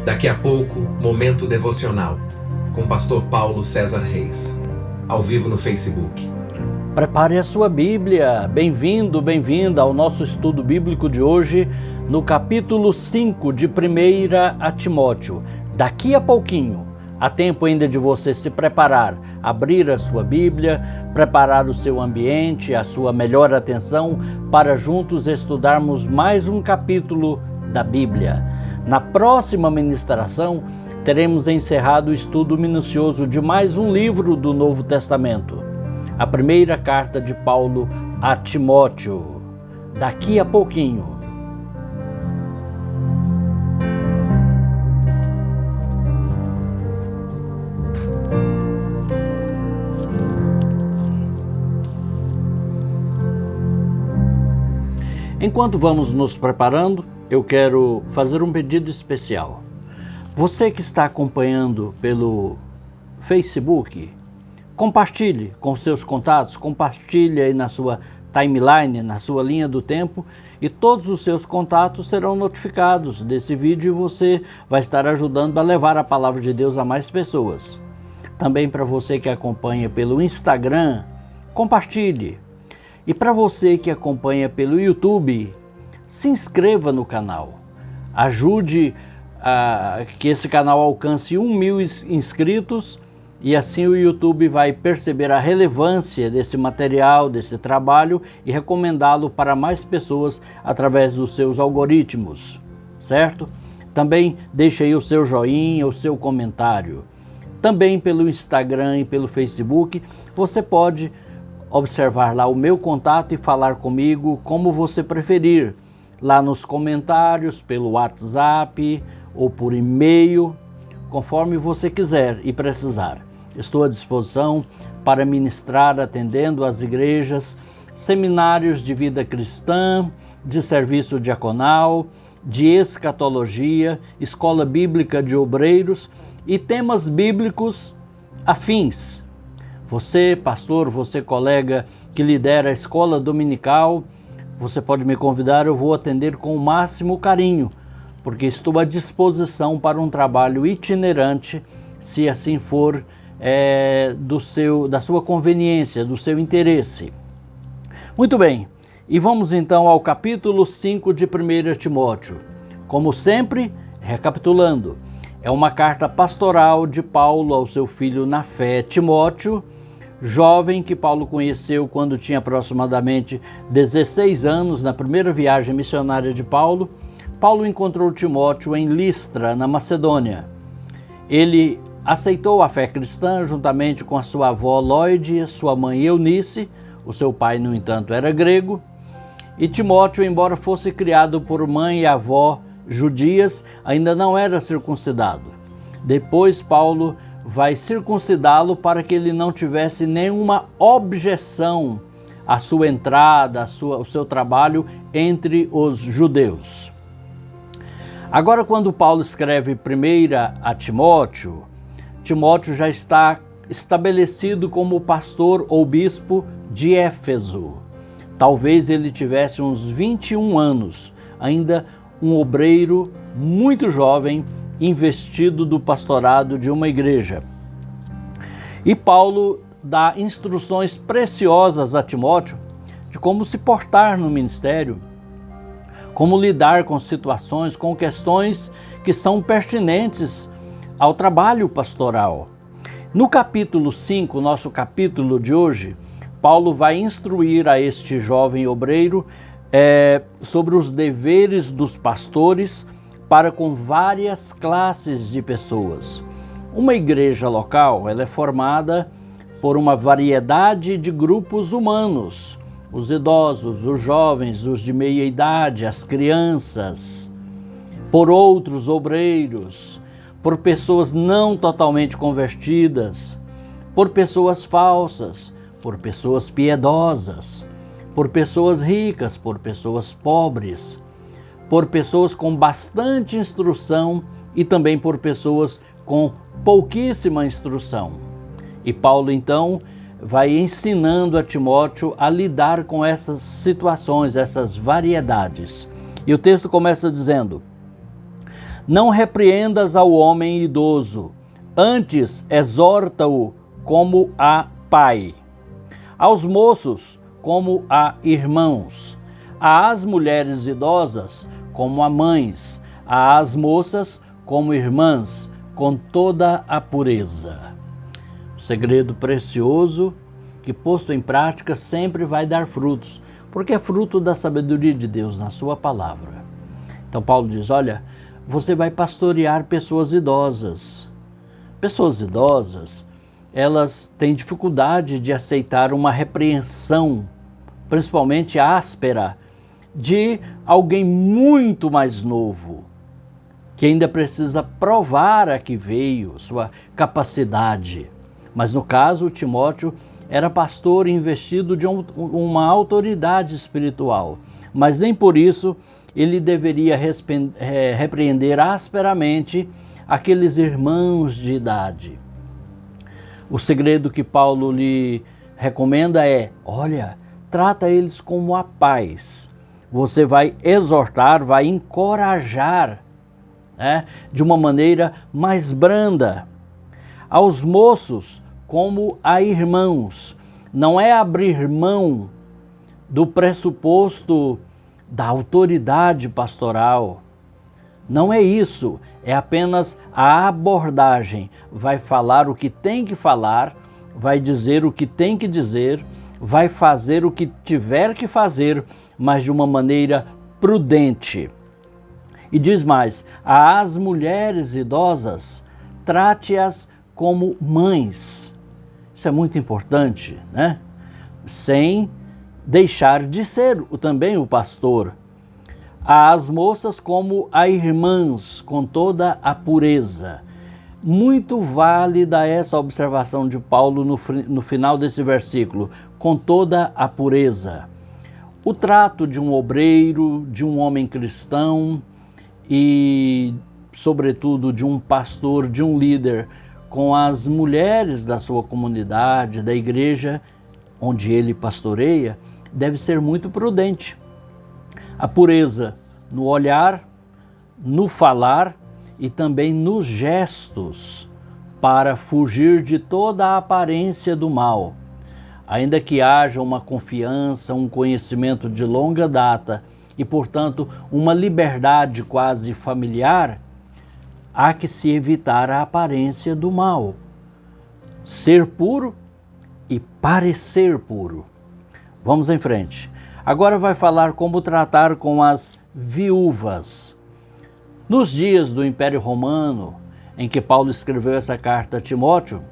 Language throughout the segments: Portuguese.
Daqui a pouco, Momento Devocional, com o pastor Paulo César Reis, ao vivo no Facebook. Prepare a sua Bíblia. Bem-vindo, bem-vinda ao nosso estudo bíblico de hoje, no capítulo 5 de 1 a Timóteo. Daqui a pouquinho, há tempo ainda de você se preparar, abrir a sua Bíblia, preparar o seu ambiente, a sua melhor atenção, para juntos estudarmos mais um capítulo da Bíblia. Na próxima ministração, teremos encerrado o estudo minucioso de mais um livro do Novo Testamento, a primeira carta de Paulo a Timóteo. Daqui a pouquinho. Enquanto vamos nos preparando, eu quero fazer um pedido especial. Você que está acompanhando pelo Facebook, compartilhe com seus contatos, compartilhe aí na sua timeline, na sua linha do tempo, e todos os seus contatos serão notificados desse vídeo e você vai estar ajudando a levar a palavra de Deus a mais pessoas. Também para você que acompanha pelo Instagram, compartilhe. E para você que acompanha pelo YouTube, se inscreva no canal. Ajude a que esse canal alcance 1.000 inscritos e assim o YouTube vai perceber a relevância desse material, desse trabalho e recomendá-lo para mais pessoas através dos seus algoritmos, certo? Também deixe aí o seu joinha, o seu comentário. Também pelo Instagram e pelo Facebook, você pode observar lá o meu contato e falar comigo como você preferir, lá nos comentários, pelo WhatsApp ou por e-mail, conforme você quiser e precisar. Estou à disposição para ministrar atendendo às igrejas, seminários de vida cristã, de serviço diaconal, de escatologia, escola bíblica de obreiros e temas bíblicos afins. Você, pastor, você, colega que lidera a escola dominical, você pode me convidar, eu vou atender com o máximo carinho, porque estou à disposição para um trabalho itinerante, se assim for da sua conveniência, do seu interesse. Muito bem, e vamos então ao capítulo 5 de 1 Timóteo. Como sempre, recapitulando, é uma carta pastoral de Paulo ao seu filho na fé, Timóteo, jovem que Paulo conheceu quando tinha aproximadamente 16 anos, na primeira viagem missionária de Paulo. Paulo encontrou Timóteo em Listra, na Macedônia. Ele aceitou a fé cristã juntamente com a sua avó Lóide, sua mãe Eunice, o seu pai, no entanto, era grego. E Timóteo, embora fosse criado por mãe e avó judias, ainda não era circuncidado. Depois Paulo vai circuncidá-lo para que ele não tivesse nenhuma objeção à sua entrada, ao seu trabalho entre os judeus. Agora, quando Paulo escreve 1 a Timóteo, Timóteo já está estabelecido como pastor ou bispo de Éfeso. Talvez ele tivesse uns 21 anos, ainda um obreiro muito jovem, investido do pastorado de uma igreja. E Paulo dá instruções preciosas a Timóteo de como se portar no ministério, como lidar com situações, com questões que são pertinentes ao trabalho pastoral. No capítulo 5, nosso capítulo de hoje, Paulo vai instruir a este jovem obreiro sobre os deveres dos pastores para com várias classes de pessoas. Uma igreja local, ela é formada por uma variedade de grupos humanos, os idosos, os jovens, os de meia idade, as crianças, por outros obreiros, por pessoas não totalmente convertidas, por pessoas falsas, por pessoas piedosas, por pessoas ricas, por pessoas pobres, por pessoas com bastante instrução e também por pessoas com pouquíssima instrução. E Paulo, então, vai ensinando a Timóteo a lidar com essas situações, essas variedades. E o texto começa dizendo: Não repreendas ao homem idoso, antes exorta-o como a pai, aos moços como a irmãos, às mulheres idosas como a mães, às moças como irmãs, com toda a pureza. Segredo precioso que, posto em prática, sempre vai dar frutos, porque é fruto da sabedoria de Deus na sua palavra. Então Paulo diz, olha, você vai pastorear pessoas idosas. Pessoas idosas, elas têm dificuldade de aceitar uma repreensão, principalmente áspera, de alguém muito mais novo, que ainda precisa provar a que veio, sua capacidade. Mas no caso, Timóteo era pastor investido de uma autoridade espiritual, mas nem por isso ele deveria repreender asperamente aqueles irmãos de idade. O segredo que Paulo lhe recomenda é, olha, trata eles como a pais. Você vai exortar, vai encorajar, de uma maneira mais branda. Aos moços como a irmãos. Não é abrir mão do pressuposto da autoridade pastoral. Não é isso, é apenas a abordagem. Vai falar o que tem que falar, vai dizer o que tem que dizer, vai fazer o que tiver que fazer, mas de uma maneira prudente. E diz mais, às mulheres idosas, trate-as como mães. Isso é muito importante, né? Sem deixar de ser também o pastor. Às moças como a irmãs, com toda a pureza. Muito válida essa observação de Paulo no final desse versículo, com toda a pureza. O trato de um obreiro, de um homem cristão e, sobretudo, de um pastor, de um líder, com as mulheres da sua comunidade, da igreja onde ele pastoreia, deve ser muito prudente. A pureza no olhar, no falar e também nos gestos, para fugir de toda a aparência do mal. Ainda que haja uma confiança, um conhecimento de longa data e, portanto, uma liberdade quase familiar, há que se evitar a aparência do mal. Ser puro e parecer puro. Vamos em frente. Agora vai falar como tratar com as viúvas. Nos dias do Império Romano, em que Paulo escreveu essa carta a Timóteo,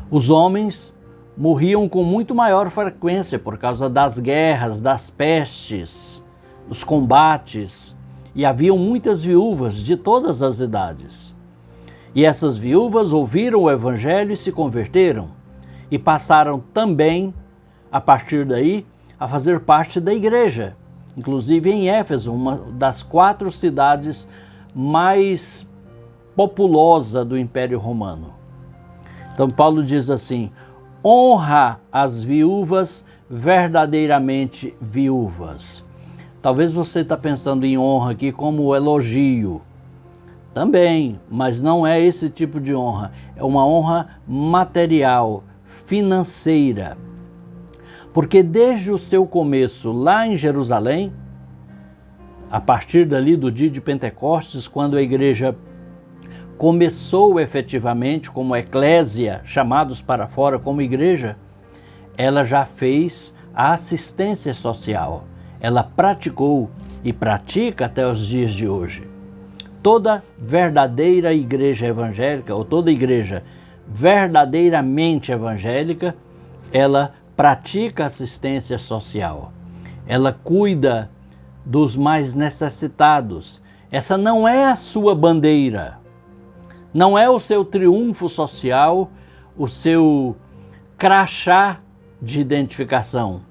os homens morriam com muito maior frequência por causa das guerras, das pestes, dos combates, e haviam muitas viúvas de todas as idades. E essas viúvas ouviram o Evangelho e se converteram, e passaram também, a partir daí, a fazer parte da igreja, inclusive em Éfeso, uma das 4 cidades mais populosa do Império Romano. Então Paulo diz assim, honra as viúvas verdadeiramente viúvas. Talvez você está pensando em honra aqui como elogio. Também, mas não é esse tipo de honra. É uma honra material, financeira. Porque desde o seu começo lá em Jerusalém, a partir dali do dia de Pentecostes, quando a igreja começou efetivamente como eclésia, chamados para fora como igreja, ela já fez a assistência social. Ela praticou e pratica até os dias de hoje. Toda verdadeira igreja evangélica, ou toda igreja verdadeiramente evangélica, ela pratica assistência social. Ela cuida dos mais necessitados. Essa não é a sua bandeira. Não é o seu triunfo social, o seu crachá de identificação.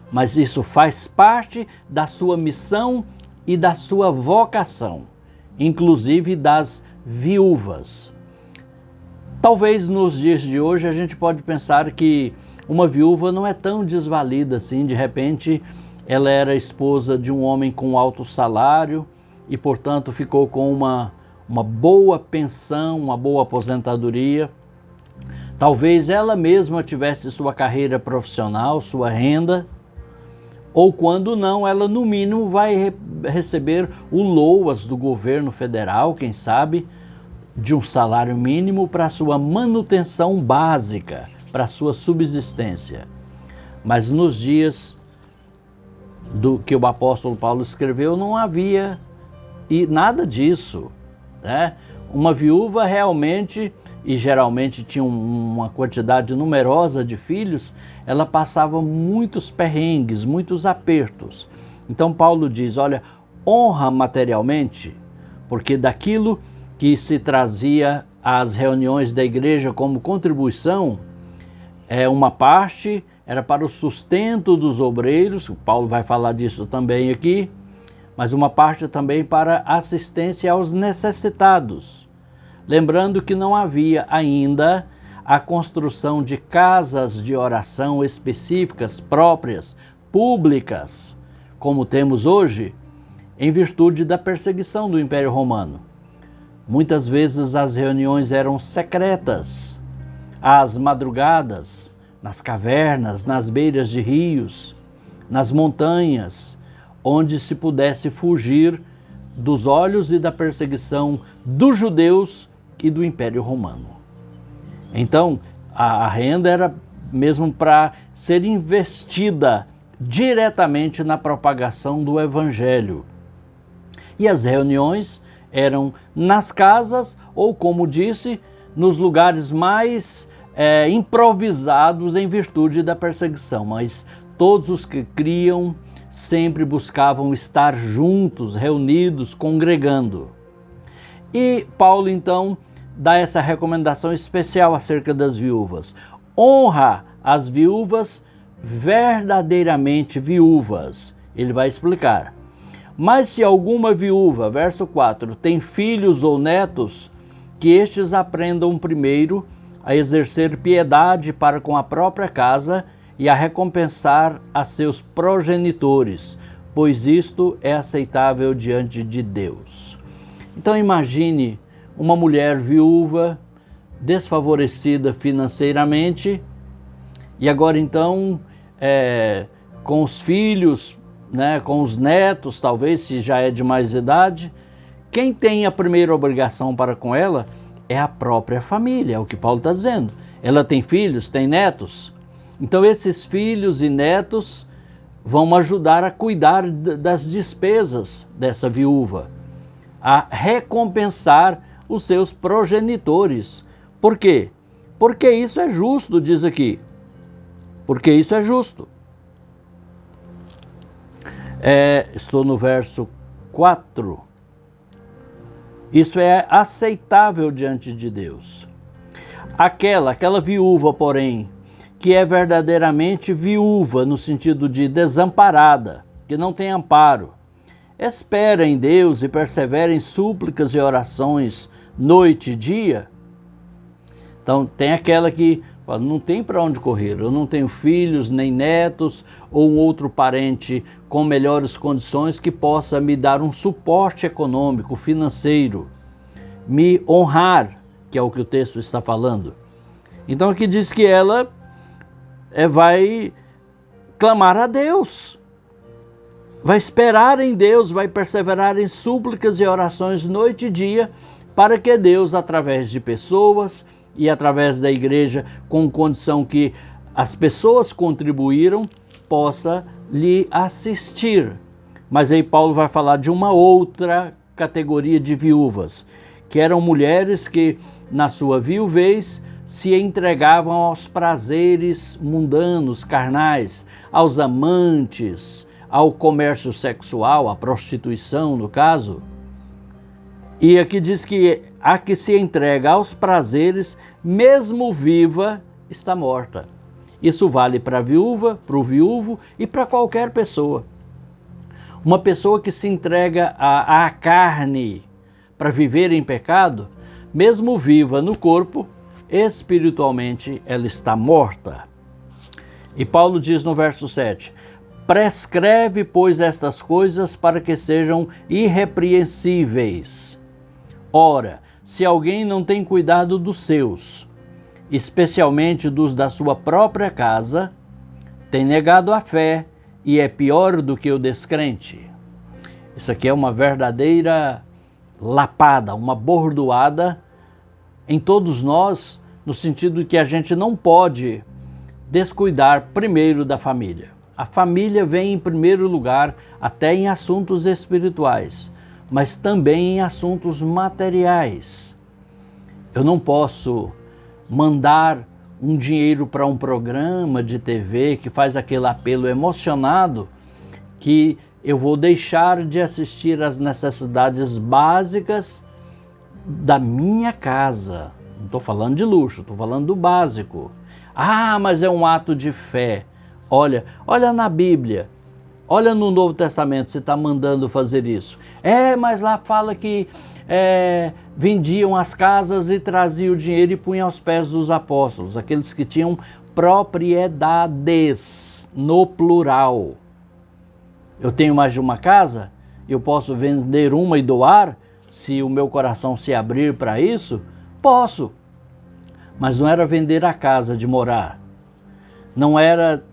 Mas isso faz parte da sua missão e da sua vocação, inclusive das viúvas. Talvez nos dias de hoje a gente pode pensar que uma viúva não é tão desvalida assim, de repente ela era esposa de um homem com alto salário e, portanto, ficou com uma boa pensão, uma boa aposentadoria. Talvez ela mesma tivesse sua carreira profissional, sua renda, ou quando não, ela no mínimo vai receber o LOAS do governo federal, quem sabe, de um salário mínimo para sua manutenção básica, para sua subsistência. Mas nos dias do que o apóstolo Paulo escreveu, não havia nada disso, né? Uma viúva realmente, e geralmente tinha uma quantidade numerosa de filhos, ela passava muitos perrengues, muitos apertos. Então Paulo diz, olha, honra materialmente, porque daquilo que se trazia às reuniões da igreja como contribuição, uma parte era para o sustento dos obreiros, o Paulo vai falar disso também aqui, mas uma parte também para assistência aos necessitados. Lembrando que não havia ainda a construção de casas de oração específicas, próprias, públicas, como temos hoje, em virtude da perseguição do Império Romano. Muitas vezes as reuniões eram secretas, às madrugadas, nas cavernas, nas beiras de rios, nas montanhas, onde se pudesse fugir dos olhos e da perseguição dos judeus e do Império Romano. Então, a renda era mesmo para ser investida diretamente na propagação do Evangelho. E as reuniões eram nas casas ou, como disse, nos lugares mais improvisados em virtude da perseguição, mas todos os que criam sempre buscavam estar juntos, reunidos, congregando. E Paulo, então, dá essa recomendação especial acerca das viúvas. Honra as viúvas verdadeiramente viúvas. Ele vai explicar. Mas se alguma viúva, verso 4, tem filhos ou netos, que estes aprendam primeiro a exercer piedade para com a própria casa e a recompensar a seus progenitores, pois isto é aceitável diante de Deus. Então imagine uma mulher viúva, desfavorecida financeiramente, e agora então, com os filhos, né, com os netos, talvez, se já é de mais idade, quem tem a primeira obrigação para com ela é a própria família, é o que Paulo está dizendo. Ela tem filhos, tem netos. Então esses filhos e netos vão ajudar a cuidar das despesas dessa viúva, a recompensar os seus progenitores. Por quê? Porque isso é justo, diz aqui. Porque isso é justo. Estou no verso 4. Isso é aceitável diante de Deus. Aquela viúva, porém, que é verdadeiramente viúva, no sentido de desamparada, que não tem amparo, espera em Deus e persevera em súplicas e orações noite e dia. Então tem aquela que fala, não tem para onde correr, eu não tenho filhos nem netos ou um outro parente com melhores condições que possa me dar um suporte econômico, financeiro, me honrar, que é o que o texto está falando. Então aqui diz que ela vai clamar a Deus, vai esperar em Deus, vai perseverar em súplicas e orações noite e dia, para que Deus, através de pessoas e através da igreja, com condição que as pessoas contribuíram, possa lhe assistir. Mas aí Paulo vai falar de uma outra categoria de viúvas, que eram mulheres que, na sua viuvez, se entregavam aos prazeres mundanos, carnais, aos amantes, ao comércio sexual, à prostituição, no caso. E aqui diz que a que se entrega aos prazeres, mesmo viva, está morta. Isso vale para a viúva, para o viúvo e para qualquer pessoa. Uma pessoa que se entrega à carne para viver em pecado, mesmo viva no corpo, espiritualmente ela está morta. E Paulo diz no verso 7, prescreve, pois, estas coisas para que sejam irrepreensíveis. Ora, se alguém não tem cuidado dos seus, especialmente dos da sua própria casa, tem negado a fé e é pior do que o descrente. Isso aqui é uma verdadeira lapada, uma bordoada em todos nós, no sentido de que a gente não pode descuidar primeiro da família. A família vem em primeiro lugar até em assuntos espirituais, mas também em assuntos materiais. Eu não posso mandar um dinheiro para um programa de TV que faz aquele apelo emocionado que eu vou deixar de assistir às necessidades básicas da minha casa. Não estou falando de luxo, estou falando do básico. Ah, mas é um ato de fé. Olha na Bíblia, olha no Novo Testamento, você está mandando fazer isso. Mas lá fala que vendiam as casas e traziam o dinheiro e punham aos pés dos apóstolos, aqueles que tinham propriedades, no plural. Eu tenho mais de uma casa, eu posso vender uma e doar, se o meu coração se abrir para isso? Posso. Mas não era vender a casa de morar. Não era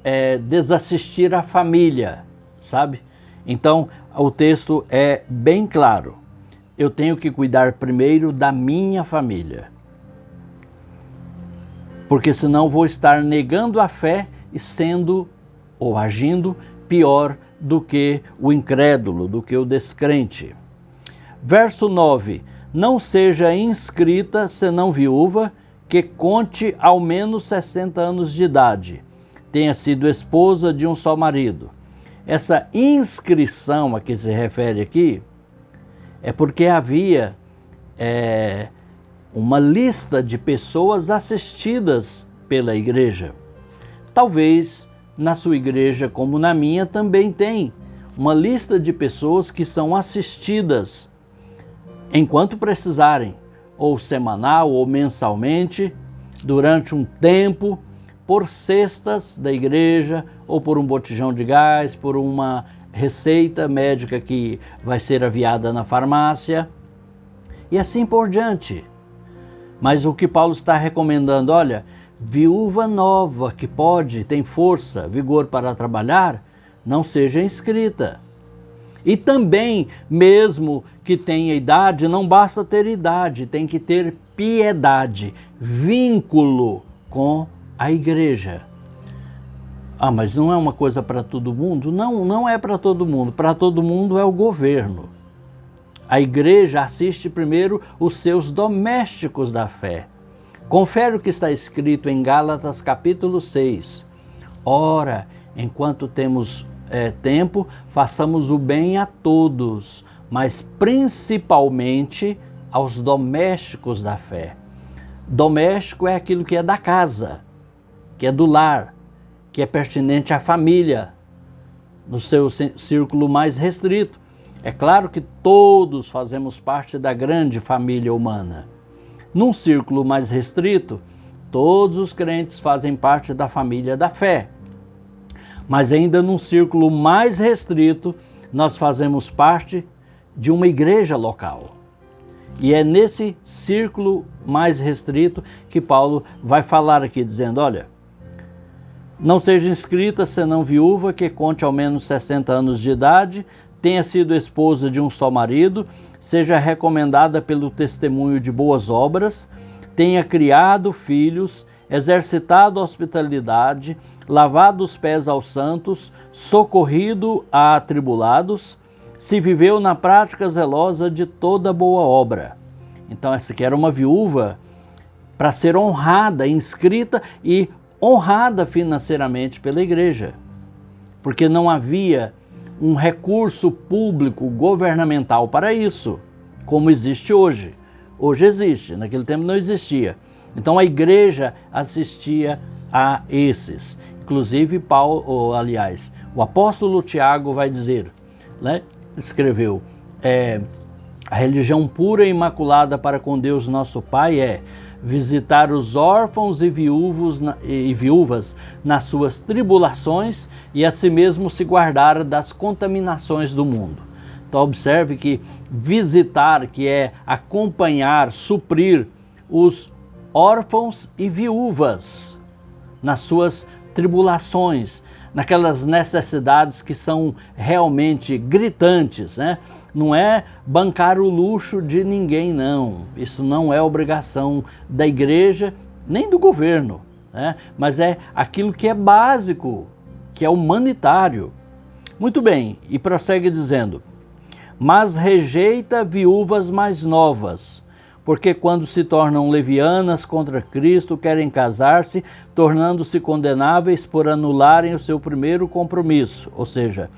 desassistir a família, sabe? Então, o texto é bem claro. Eu tenho que cuidar primeiro da minha família. Porque senão vou estar negando a fé e sendo ou agindo pior do que o incrédulo, do que o descrente. Verso 9. Não seja inscrita, senão viúva, que conte ao menos 60 anos de idade, tenha sido esposa de um só marido. Essa inscrição a que se refere aqui é porque havia uma lista de pessoas assistidas pela igreja. Talvez na sua igreja, como na minha, também tem uma lista de pessoas que são assistidas enquanto precisarem, ou semanal ou mensalmente, durante um tempo, por cestas da igreja, ou por um botijão de gás, por uma receita médica que vai ser aviada na farmácia, e assim por diante. Mas o que Paulo está recomendando, olha, viúva nova que tem força, vigor para trabalhar, não seja inscrita. E também, mesmo que tenha idade, não basta ter idade, tem que ter piedade, vínculo com a igreja. Ah, mas não é uma coisa para todo mundo? Não, não é para todo mundo. Para todo mundo é o governo. A igreja assiste primeiro os seus domésticos da fé. Confere o que está escrito em Gálatas capítulo 6. Ora, enquanto temos tempo, façamos o bem a todos, mas principalmente aos domésticos da fé. Doméstico é aquilo que é da casa, que é do lar, que é pertinente à família, no seu círculo mais restrito. É claro que todos fazemos parte da grande família humana. Num círculo mais restrito, todos os crentes fazem parte da família da fé. Mas ainda num círculo mais restrito, nós fazemos parte de uma igreja local. E é nesse círculo mais restrito que Paulo vai falar aqui, dizendo, olha, não seja inscrita senão viúva que conte ao menos 60 anos de idade, tenha sido esposa de um só marido, seja recomendada pelo testemunho de boas obras, tenha criado filhos, exercitado a hospitalidade, lavado os pés aos santos, socorrido a atribulados, se viveu na prática zelosa de toda boa obra. Então essa aqui era uma viúva para ser honrada, inscrita e honrada financeiramente pela igreja, porque não havia um recurso público governamental para isso, como existe hoje. Hoje existe, naquele tempo não existia. Então a igreja assistia a esses. Inclusive o apóstolo Tiago vai dizer, né? Escreveu, a religião pura e imaculada para com Deus nosso Pai é visitar os órfãos e viúvas nas suas tribulações e a si mesmo se guardar das contaminações do mundo. Então observe que visitar, que é acompanhar, suprir os órfãos e viúvas nas suas tribulações, naquelas necessidades que são realmente gritantes, né? Não é bancar o luxo de ninguém, não. Isso não é obrigação da igreja, nem do governo, né? Mas é aquilo que é básico, que é humanitário. Muito bem, e prossegue dizendo: mas rejeita viúvas mais novas, porque quando se tornam levianas contra Cristo, querem casar-se, tornando-se condenáveis por anularem o seu primeiro compromisso. Ou seja,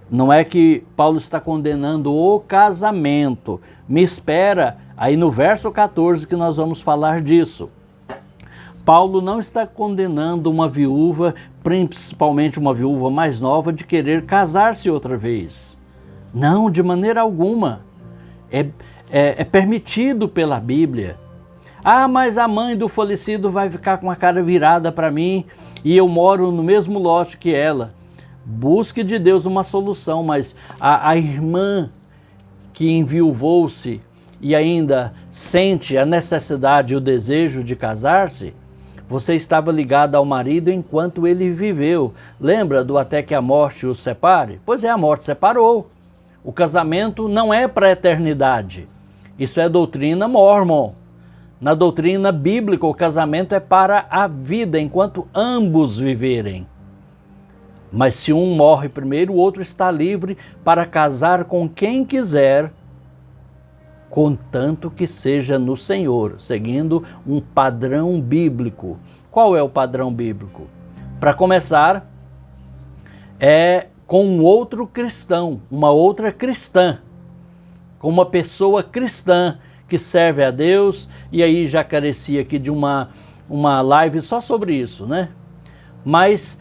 não é que Paulo está condenando o casamento. Me espera aí no verso 14 que nós vamos falar disso. Paulo não está condenando uma viúva, principalmente uma viúva mais nova, de querer casar-se outra vez. Não, de maneira alguma. É permitido pela Bíblia. Ah, mas a mãe do falecido vai ficar com a cara virada para mim e eu moro no mesmo lote que ela. Busque de Deus uma solução, mas a irmã que enviuvou-se e ainda sente a necessidade e o desejo de casar-se, você estava ligado ao marido enquanto ele viveu. Lembra do até que a morte os separe? Pois é, a morte separou. O casamento não é para a eternidade. Isso é doutrina mórmon. Na doutrina bíblica, o casamento é para a vida, enquanto ambos viverem. Mas se um morre primeiro, o outro está livre para casar com quem quiser, contanto que seja no Senhor, seguindo um padrão bíblico. Qual é o padrão bíblico? Para começar, é com um outro cristão, uma outra cristã, com uma pessoa cristã que serve a Deus, e aí já carecia aqui de uma live só sobre isso, né? Mas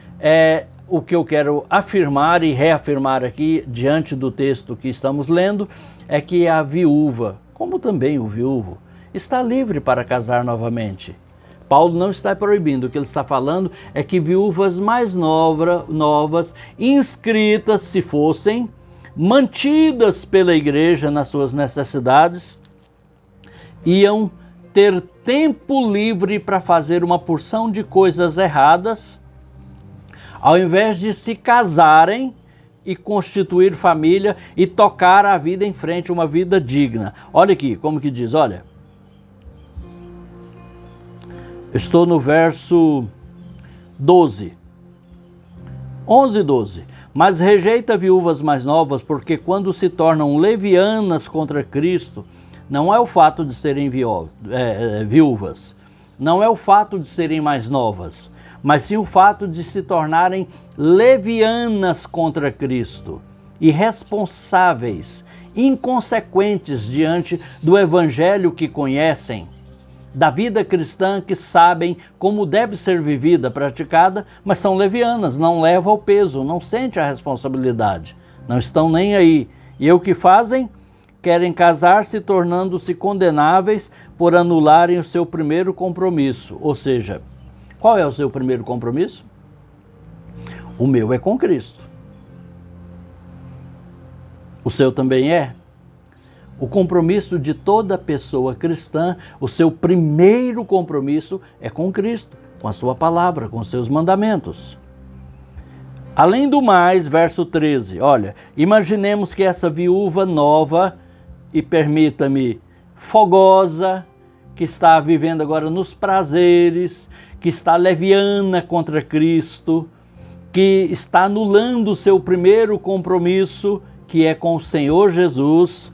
o que eu quero afirmar e reafirmar aqui, diante do texto que estamos lendo, é que a viúva, como também o viúvo, está livre para casar novamente. Paulo não está proibindo, o que ele está falando é que viúvas mais novas, inscritas se fossem, mantidas pela igreja nas suas necessidades, iam ter tempo livre para fazer uma porção de coisas erradas, ao invés de se casarem e constituir família e tocar a vida em frente, uma vida digna. Olha aqui, como que diz, olha. Estou no verso 12. 11 e 12. Mas rejeita viúvas mais novas, porque quando se tornam levianas contra Cristo, não é o fato de serem viúvas, não é o fato de serem mais novas, mas sim o fato de se tornarem levianas contra Cristo, irresponsáveis, inconsequentes diante do evangelho que conhecem, da vida cristã que sabem como deve ser vivida, praticada, mas são levianas, não levam o peso, não sentem a responsabilidade, não estão nem aí. E o que fazem? Querem casar-se tornando-se condenáveis por anularem o seu primeiro compromisso. Ou seja, qual é o seu primeiro compromisso? O meu é com Cristo. O seu também é? O compromisso de toda pessoa cristã, o seu primeiro compromisso é com Cristo, com a sua palavra, com os seus mandamentos. Além do mais, verso 13, olha, imaginemos que essa viúva nova, e permita-me, fogosa, que está vivendo agora nos prazeres, que está leviana contra Cristo, que está anulando o seu primeiro compromisso, que é com o Senhor Jesus,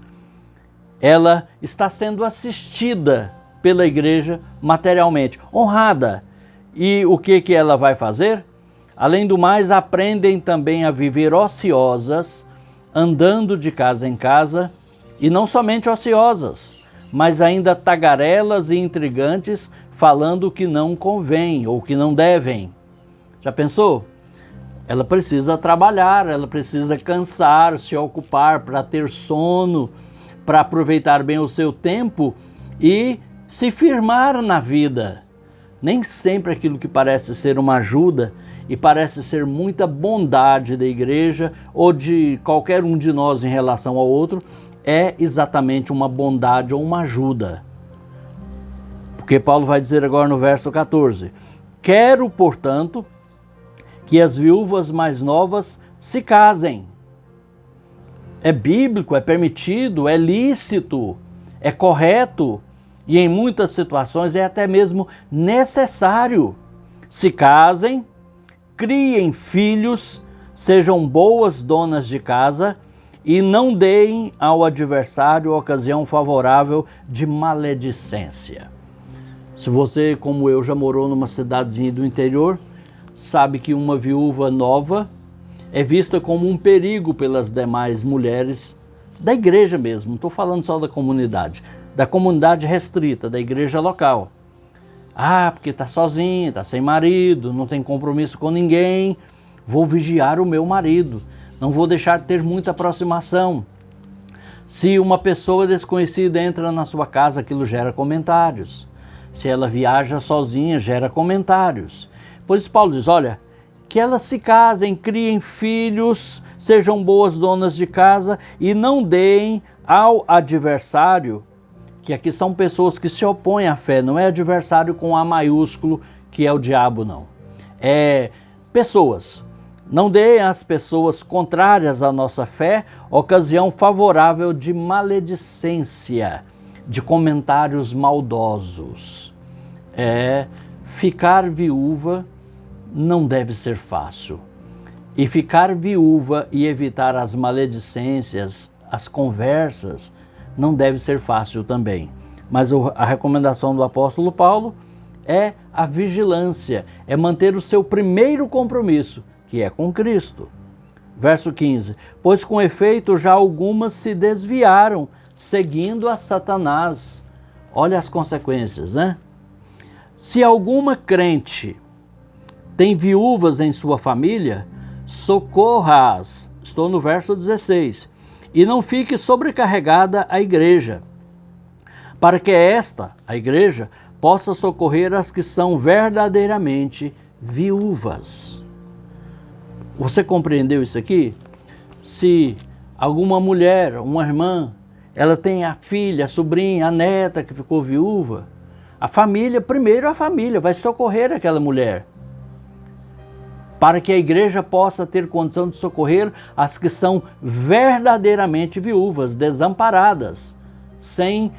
ela está sendo assistida pela igreja materialmente, honrada. E o que ela vai fazer? Além do mais, aprendem também a viver ociosas, andando de casa em casa, e não somente ociosas, mas ainda tagarelas e intrigantes, falando o que não convém ou que não devem. Já pensou? Ela precisa trabalhar, ela precisa cansar, se ocupar para ter sono, para aproveitar bem o seu tempo e se firmar na vida. Nem sempre aquilo que parece ser uma ajuda e parece ser muita bondade da igreja ou de qualquer um de nós em relação ao outro é exatamente uma bondade ou uma ajuda. Porque Paulo vai dizer agora no verso 14: quero, portanto, que as viúvas mais novas se casem. É bíblico, é permitido, é lícito, é correto e em muitas situações é até mesmo necessário. Se casem, criem filhos, sejam boas donas de casa e não deem ao adversário ocasião favorável de maledicência. Se você, como eu, já morou numa cidadezinha do interior, sabe que uma viúva nova é vista como um perigo pelas demais mulheres da igreja mesmo. Não estou falando só da comunidade restrita, da igreja local. Ah, porque está sozinha, está sem marido, não tem compromisso com ninguém, vou vigiar o meu marido, não vou deixar de ter muita aproximação. Se uma pessoa desconhecida entra na sua casa, aquilo gera comentários. Se ela viaja sozinha, gera comentários. Por isso Paulo diz, olha, que elas se casem, criem filhos, sejam boas donas de casa e não deem ao adversário, que aqui são pessoas que se opõem à fé, não é adversário com A maiúsculo, que é o diabo, não. É pessoas. Não deem às pessoas contrárias à nossa fé ocasião favorável de maledicência, de comentários maldosos. Ficar viúva não deve ser fácil. E ficar viúva e evitar as maledicências, as conversas, não deve ser fácil também. Mas a recomendação do apóstolo Paulo é a vigilância, é manter o seu primeiro compromisso, que é com Cristo. Verso 15, pois com efeito já algumas se desviaram, seguindo a Satanás. Olha as consequências, né? Se alguma crente tem viúvas em sua família, socorra-as. Estou no verso 16. E não fique sobrecarregada a igreja, para que esta, a igreja, possa socorrer as que são verdadeiramente viúvas. Você compreendeu isso aqui? Se alguma mulher, uma irmã, ela tem a filha, a sobrinha, a neta que ficou viúva, a família, primeiro a família, vai socorrer aquela mulher, para que a igreja possa ter condição de socorrer as que são verdadeiramente viúvas, desamparadas, sem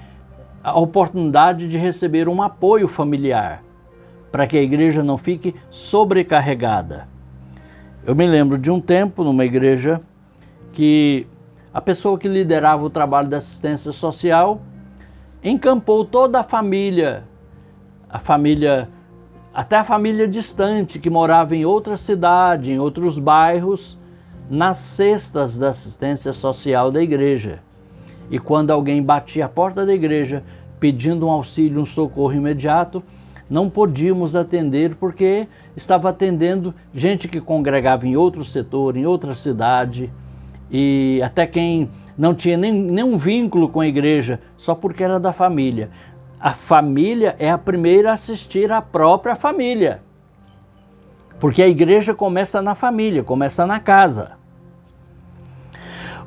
a oportunidade de receber um apoio familiar, para que a igreja não fique sobrecarregada. Eu me lembro de um tempo, numa igreja, que a pessoa que liderava o trabalho de assistência social encampou toda a família, até a família distante, que morava em outra cidade, em outros bairros, nas cestas da assistência social da igreja. E quando alguém batia a porta da igreja pedindo um auxílio, um socorro imediato, não podíamos atender porque estava atendendo gente que congregava em outro setor, em outra cidade, e até quem não tinha nenhum vínculo com a igreja, só porque era da família. A família é a primeira a assistir à própria família. Porque a igreja começa na família, começa na casa.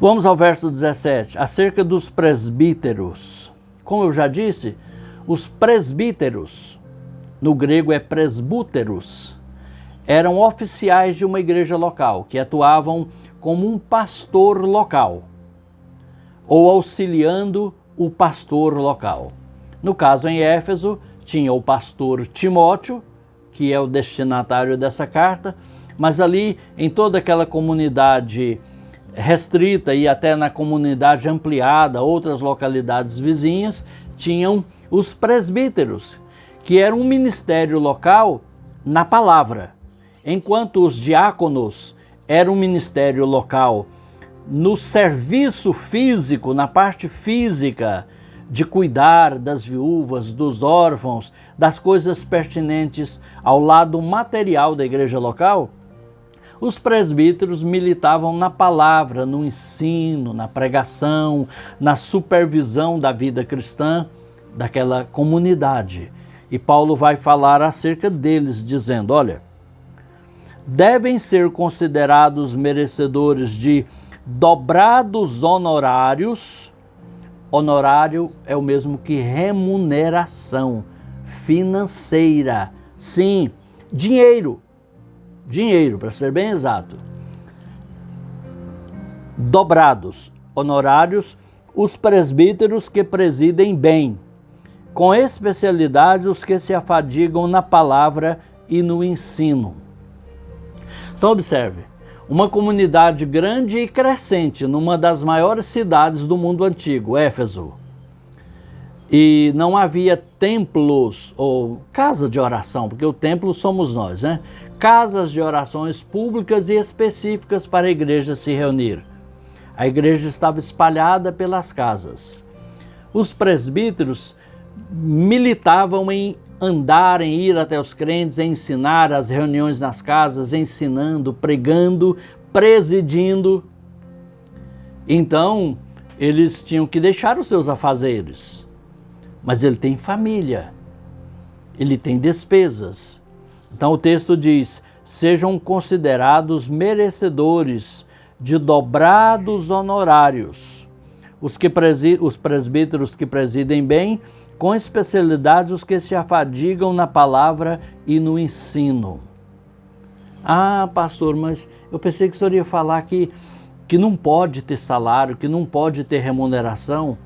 Vamos ao verso 17, acerca dos presbíteros. Como eu já disse, os presbíteros, no grego é presbúteros, eram oficiais de uma igreja local, que atuavam como um pastor local, ou auxiliando o pastor local. No caso, em Éfeso, tinha o pastor Timóteo, que é o destinatário dessa carta, mas ali, em toda aquela comunidade restrita e até na comunidade ampliada, outras localidades vizinhas, tinham os presbíteros, que era um ministério local na palavra, enquanto os diáconos eram um ministério local no serviço físico, na parte física, de cuidar das viúvas, dos órfãos, das coisas pertinentes ao lado material da igreja local. Os presbíteros militavam na palavra, no ensino, na pregação, na supervisão da vida cristã daquela comunidade. E Paulo vai falar acerca deles, dizendo, olha, devem ser considerados merecedores de dobrados honorários. Honorário é o mesmo que remuneração financeira. Sim, dinheiro, para ser bem exato. Dobrados honorários, os presbíteros que presidem bem, com especialidade os que se afadigam na palavra e no ensino. Então observe, uma comunidade grande e crescente numa das maiores cidades do mundo antigo, Éfeso. E não havia templos ou casa de oração, porque o templo somos nós, né? Casas de orações públicas e específicas para a igreja se reunir. A igreja estava espalhada pelas casas. Os presbíteros militavam em andar, em ir até os crentes, em ensinar as reuniões nas casas, ensinando, pregando, presidindo. Então, eles tinham que deixar os seus afazeres. Mas ele tem família, ele tem despesas. Então o texto diz, sejam considerados merecedores de dobrados honorários. Os presbíteros que presidem bem, com especialidade os que se afadigam na palavra e no ensino. Ah, pastor, mas eu pensei que o senhor ia falar que não pode ter salário, que não pode ter remuneração.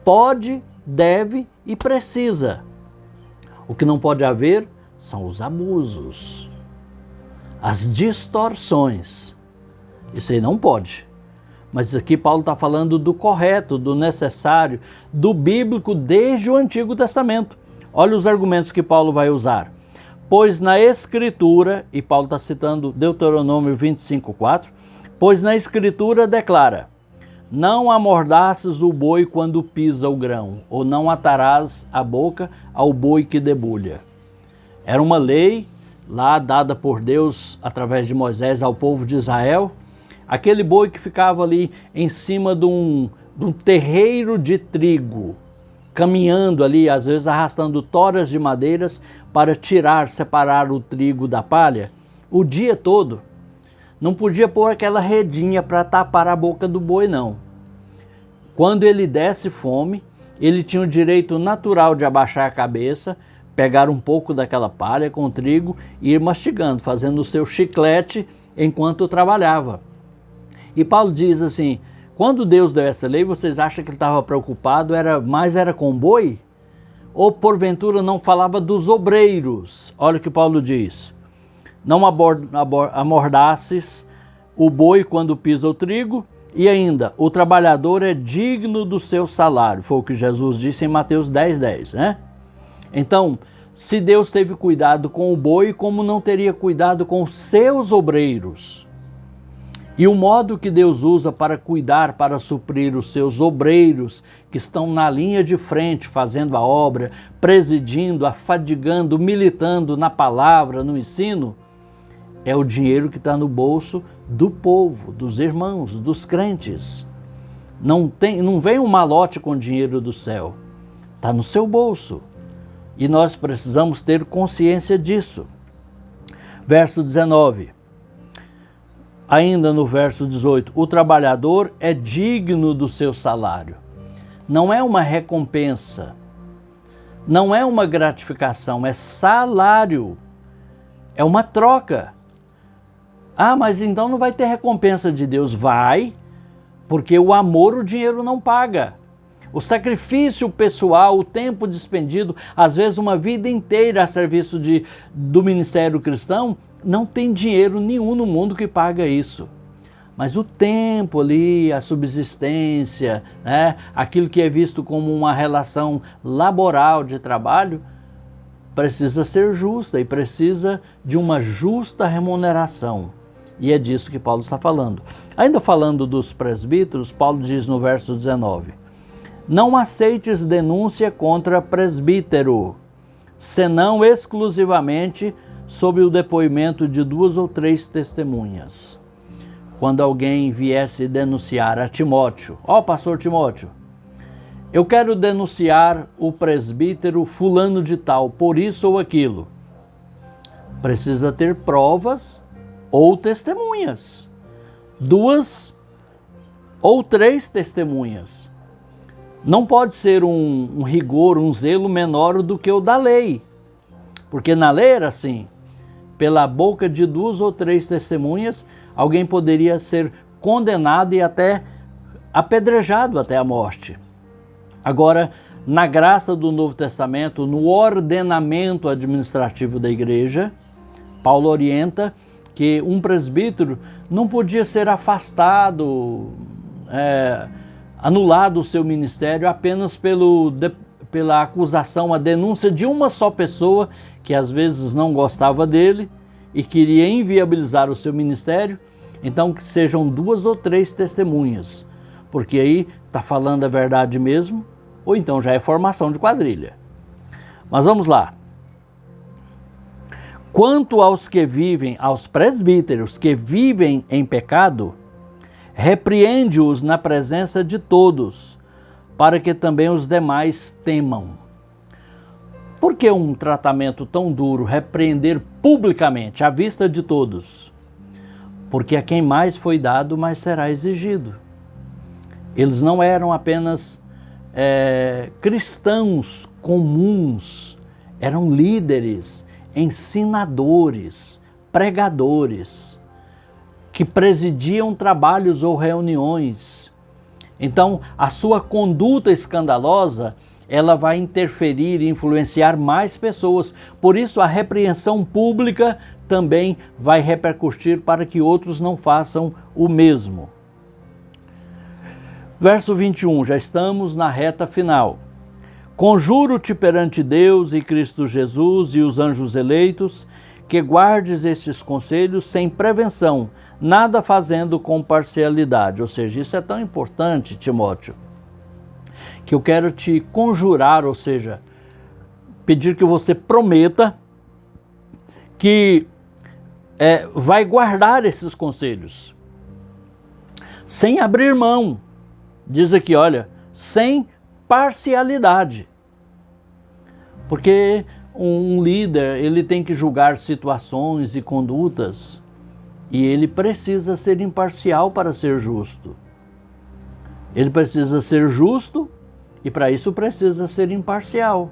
Pode, deve e precisa. O que não pode haver são os abusos, as distorções. Isso aí não pode. Mas aqui Paulo está falando do correto, do necessário, do bíblico desde o Antigo Testamento. Olha os argumentos que Paulo vai usar. Pois na Escritura, e Paulo está citando Deuteronômio 25:4, pois na Escritura declara, não amordaças o boi quando pisa o grão, ou não atarás a boca ao boi que debulha. Era uma lei lá dada por Deus através de Moisés ao povo de Israel. Aquele boi que ficava ali em cima de um terreiro de trigo, caminhando ali, às vezes arrastando toras de madeiras para separar o trigo da palha, o dia todo. Não podia pôr aquela redinha para tapar a boca do boi, não. Quando ele desse fome, ele tinha o direito natural de abaixar a cabeça, pegar um pouco daquela palha com trigo e ir mastigando, fazendo o seu chiclete enquanto trabalhava. E Paulo diz assim, quando Deus deu essa lei, vocês acham que ele estava preocupado, era com boi? Ou porventura não falava dos obreiros? Olha o que Paulo diz. Não amordaces o boi quando pisa o trigo, e ainda, o trabalhador é digno do seu salário. Foi o que Jesus disse em Mateus 10:10, né? Então, se Deus teve cuidado com o boi, como não teria cuidado com os seus obreiros? E o modo que Deus usa para cuidar, para suprir os seus obreiros que estão na linha de frente, fazendo a obra, presidindo, afadigando, militando na palavra, no ensino, é o dinheiro que está no bolso do povo, dos irmãos, dos crentes. Não vem um malote com dinheiro do céu, está no seu bolso. E nós precisamos ter consciência disso. Verso 19. Ainda no verso 18, o trabalhador é digno do seu salário. Não é uma recompensa, não é uma gratificação, é salário, é uma troca. Ah, mas então não vai ter recompensa de Deus? Vai, porque o amor o dinheiro não paga. O sacrifício pessoal, o tempo despendido, às vezes uma vida inteira a serviço do ministério cristão, não tem dinheiro nenhum no mundo que paga isso. Mas o tempo ali, a subsistência, né, aquilo que é visto como uma relação laboral de trabalho, precisa ser justa e precisa de uma justa remuneração. E é disso que Paulo está falando. Ainda falando dos presbíteros, Paulo diz no verso 19, não aceites denúncia contra presbítero, senão exclusivamente sob o depoimento de 2 ou 3 testemunhas. Quando alguém viesse denunciar a Timóteo, pastor Timóteo, Eu quero denunciar o presbítero fulano de tal, por isso ou aquilo. Precisa ter provas ou testemunhas. 2 ou 3 testemunhas. Não pode ser um rigor, um zelo menor do que o da lei. Porque na lei era assim. Pela boca de 2 ou 3 testemunhas, alguém poderia ser condenado e até apedrejado até a morte. Agora, na graça do Novo Testamento, no ordenamento administrativo da igreja, Paulo orienta que um presbítero não podia ser afastado, anulado o seu ministério apenas pela acusação, a denúncia de uma só pessoa que às vezes não gostava dele e queria inviabilizar o seu ministério. Então que sejam 2 ou 3 testemunhas, porque aí está falando a verdade mesmo, ou então já é formação de quadrilha. Mas vamos lá. Quanto aos presbíteros que vivem em pecado, repreende-os na presença de todos, para que também os demais temam. Por que um tratamento tão duro, repreender publicamente, à vista de todos? Porque a quem mais foi dado, mais será exigido. Eles não eram apenas cristãos comuns, eram líderes, ensinadores, pregadores, que presidiam trabalhos ou reuniões. Então, a sua conduta escandalosa, ela vai interferir e influenciar mais pessoas. Por isso, a repreensão pública também vai repercutir para que outros não façam o mesmo. Verso 21, já estamos na reta final. Conjuro-te perante Deus e Cristo Jesus e os anjos eleitos, que guardes estes conselhos sem prevenção, nada fazendo com parcialidade. Ou seja, isso é tão importante, Timóteo, que eu quero te conjurar, ou seja, pedir que você prometa que vai guardar esses conselhos, sem abrir mão. Diz aqui, olha, sem parcialidade. Porque um líder, ele tem que julgar situações e condutas, e ele precisa ser imparcial para ser justo. Ele precisa ser justo e para isso precisa ser imparcial.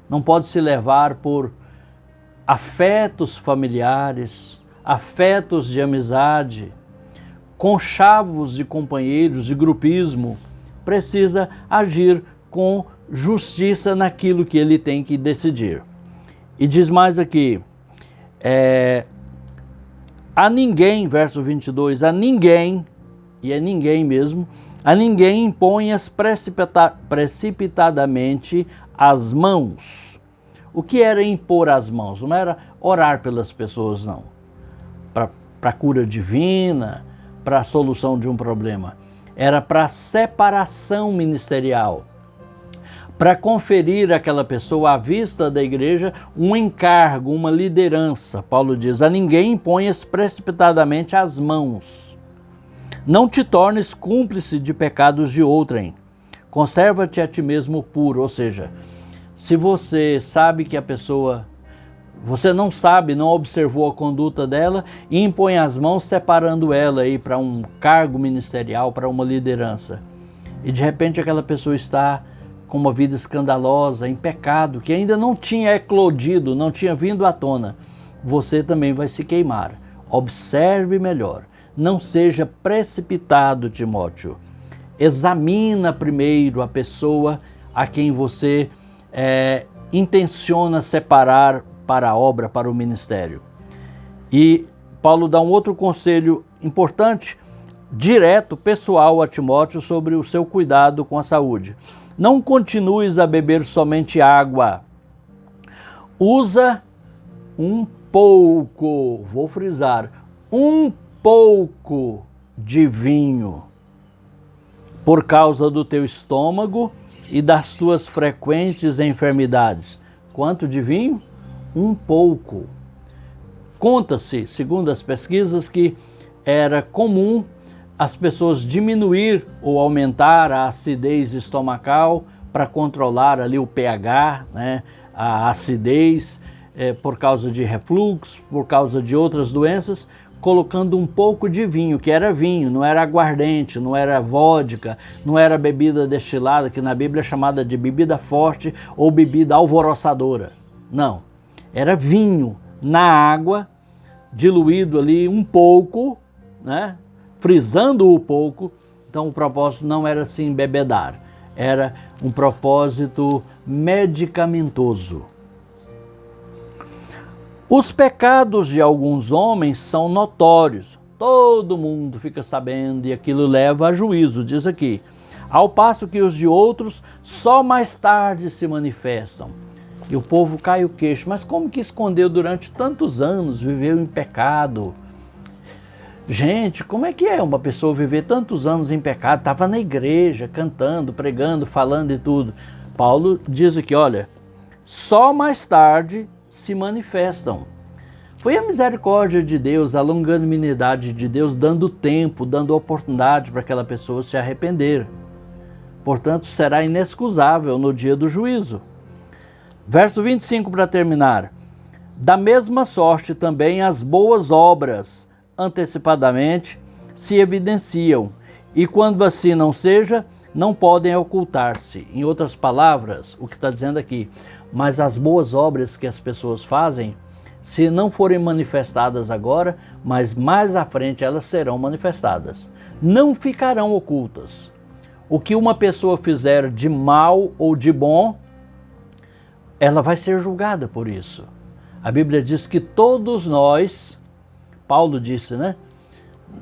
Não pode se levar por afetos familiares, afetos de amizade, conchavos de companheiros, de grupismo. Precisa agir com justiça naquilo que ele tem que decidir. E diz mais aqui, a ninguém, verso 22, a ninguém, e é ninguém mesmo, a ninguém imponhas precipitadamente as mãos. O que era impor as mãos? Não era orar pelas pessoas, não. Para cura divina, para a solução de um problema. Era para separação ministerial. Para conferir àquela pessoa, à vista da igreja, um encargo, uma liderança. Paulo diz, a ninguém imponhas precipitadamente as mãos. Não te tornes cúmplice de pecados de outrem. Conserva-te a ti mesmo puro. Ou seja, se você sabe que a pessoa, você não sabe, não observou a conduta dela, e impõe as mãos separando ela aí para um cargo ministerial, para uma liderança. E de repente aquela pessoa está com uma vida escandalosa, em pecado, que ainda não tinha eclodido, não tinha vindo à tona. Você também vai se queimar. Observe melhor. Não seja precipitado, Timóteo. Examina primeiro a pessoa a quem você intenciona separar para a obra, para o ministério. E Paulo dá um outro conselho importante, direto, pessoal a Timóteo sobre o seu cuidado com a saúde. Não continues a beber somente água. Usa um pouco, vou frisar, um pouco de vinho, por causa do teu estômago e das tuas frequentes enfermidades. Quanto de vinho? Um pouco. Conta-se, segundo as pesquisas, que era comum as pessoas diminuir ou aumentar a acidez estomacal para controlar ali o pH, né, a acidez, por causa de refluxo, por causa de outras doenças, colocando um pouco de vinho, que era vinho, não era aguardente, não era vodka, não era bebida destilada, que na Bíblia é chamada de bebida forte ou bebida alvoroçadora. Não, era vinho na água, diluído ali um pouco, né? Frisando-o pouco. Então o propósito não era se embebedar, era um propósito medicamentoso. Os pecados de alguns homens são notórios, todo mundo fica sabendo e aquilo leva a juízo, diz aqui. Ao passo que os de outros só mais tarde se manifestam. E o povo cai o queixo, mas como que escondeu durante tantos anos, viveu em pecado? Gente, como é que é uma pessoa viver tantos anos em pecado? Estava na igreja, cantando, pregando, falando e tudo. Paulo diz aqui, olha, só mais tarde se manifestam. Foi a misericórdia de Deus, a longanimidade de Deus, dando tempo, dando oportunidade para aquela pessoa se arrepender. Portanto, será inexcusável no dia do juízo. Verso 25 para terminar. Da mesma sorte também as boas obras antecipadamente se evidenciam, e quando assim não seja, não podem ocultar-se. Em outras palavras, o que está dizendo aqui, mas as boas obras que as pessoas fazem, se não forem manifestadas agora, mas mais à frente elas serão manifestadas. Não ficarão ocultas. O que uma pessoa fizer de mal ou de bom, ela vai ser julgada por isso. A Bíblia diz que todos nós, Paulo disse, né?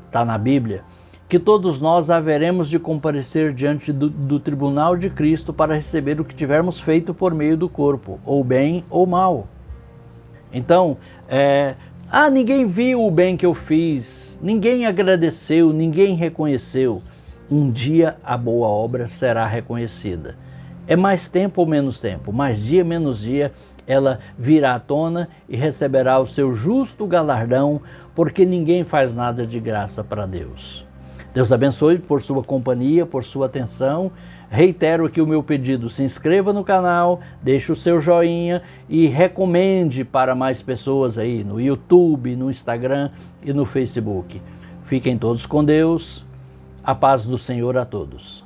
Está na Bíblia, que todos nós haveremos de comparecer diante do tribunal de Cristo para receber o que tivermos feito por meio do corpo, ou bem ou mal. Então, ninguém viu o bem que eu fiz, ninguém agradeceu, ninguém reconheceu. Um dia a boa obra será reconhecida. É mais tempo ou menos tempo, mais dia menos dia, ela virá à tona e receberá o seu justo galardão, porque ninguém faz nada de graça para Deus. Deus abençoe por sua companhia, por sua atenção. Reitero aqui o meu pedido, se inscreva no canal, deixe o seu joinha e recomende para mais pessoas aí no YouTube, no Instagram e no Facebook. Fiquem todos com Deus, a paz do Senhor a todos.